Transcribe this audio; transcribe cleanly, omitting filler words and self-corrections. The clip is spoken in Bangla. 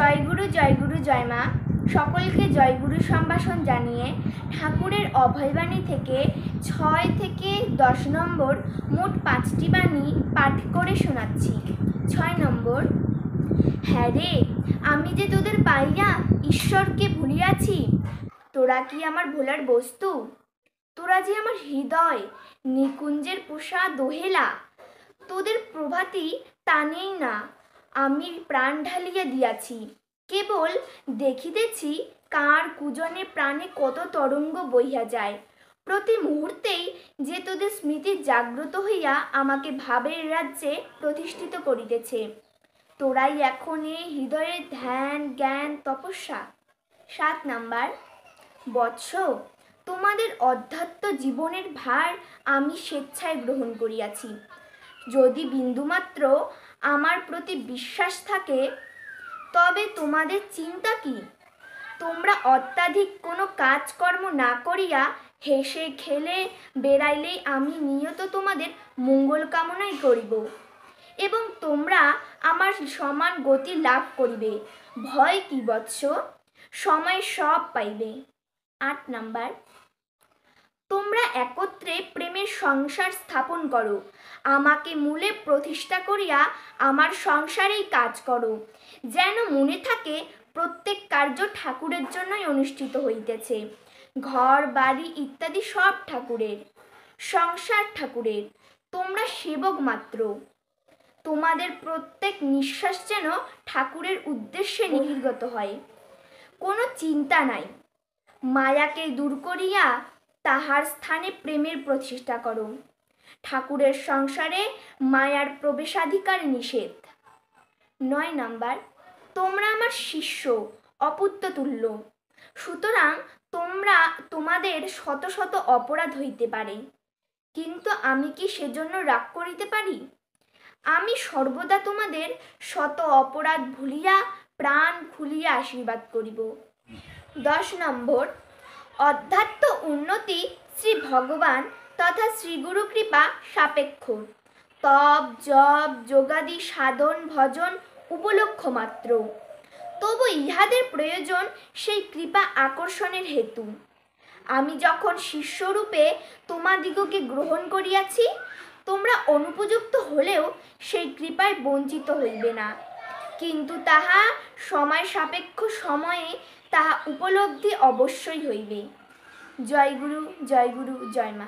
জয়গুরু জয়গুরু জয়মা। সকলকে জয়গুরু সম্ভাষণ জানিয়ে ঠাকুরের অভয়বাণী থেকে 6 থেকে 10 নম্বর মোট 5টি বাণী পাঠ করে শোনাচ্ছি। 6 নম্বর। হ্যাঁ রে, আমি যে তোদের পাইয়া ঈশ্বরকে ভুলিয়াছি, তোরা কি আমার ভোলার বস্তু? তোরা যে আমার হৃদয় নিকুঞ্জের পোষা দোহেলা, তোদের প্রভাতী টানেই না আমি প্রাণ ঢালিয়া দিয়াছি। কেবল দেখিতেছি কার কুজনে প্রাণে কত তরঙ্গ বইয়া যায়। প্রতি মুহূর্তেই যে তোদের স্মৃতি জাগ্রত হইয়া আমাকে ভাবের রাজ্যে প্রতিষ্ঠিত করিতেছে। তোরাই এখন এই হৃদয়ের ধ্যান জ্ঞান তপস্যা। 7 নাম্বার। বৎস, তোমাদের অধ্যাত্ম জীবনের ভার আমি স্বেচ্ছায় গ্রহণ করিয়াছি। যদি বিন্দুমাত্র আমার প্রতি বিশ্বাস থাকে, তবে তোমাদের চিন্তা কি? তোমরা অত্যাধিক কোনো কাজকর্ম না করিয়া হেসে খেলে বেড়াইলেই আমি নিয়ত তোমাদের মঙ্গল কামনাই করিব, এবং তোমরা আমার সমান গতি লাভ করিবে। ভয় কি বৎস? সময় সব পাইবে। 8 নাম্বার। তোমরা একত্রে প্রেমের সংসার স্থাপন করো, আমাকে মূলে প্রতিষ্ঠা করিয়া আমার সংসারেই কাজ করো। যেন মনে থাকে প্রত্যেক কার্য ঠাকুরের জন্যই অনুষ্ঠিত হইতেছে। ঘর বাড়ি ইত্যাদি সব ঠাকুরের, সংসার ঠাকুরের, তোমরা সেবক মাত্র। তোমাদের প্রত্যেক নিঃশ্বাস যেন ঠাকুরের উদ্দেশ্যে নির্গত হয়। কোনো চিন্তা নাই। মায়াকে দূর করিয়া তাহার স্থানে প্রেমের প্রতিষ্ঠা করো। ঠাকুরের সংসারে মায়ার প্রবেশাধিকার নিষেধ। 9 নাম্বার। তোমরা আমার শিষ্য, অপুত্র তুল্য। সুতরাং তোমাদের শত শত অপরাধ হইতে পারে, কিন্তু আমি কি সেজন্য রাগ করিতে পারি? আমি সর্বদা তোমাদের শত অপরাধ ভুলিয়া প্রাণ খুলিয়া আশীর্বাদ করিব। 10 নম্বর। অধ্যাত্ম উন্নতি শ্রী ভগবান তথা শ্রীগুরু কৃপা সাপেক্ষ। তপ জপ যোগাদি সাধন ভজন উপলক্ষ মাত্র। তবু ইহাদের প্রয়োজন সেই কৃপা আকর্ষণের হেতু। আমি যখন শিষ্যরূপে তোমাদিগকে গ্রহণ করিয়াছি, তোমরা অনুপযুক্ত হলেও সেই কৃপায় বঞ্চিত হইবে না, কিন্তু তাহা সময় সাপেক্ষ সময়ে তাহা উপলব্ধি অবশ্যই হইবে। জয় গুরু জয় মা।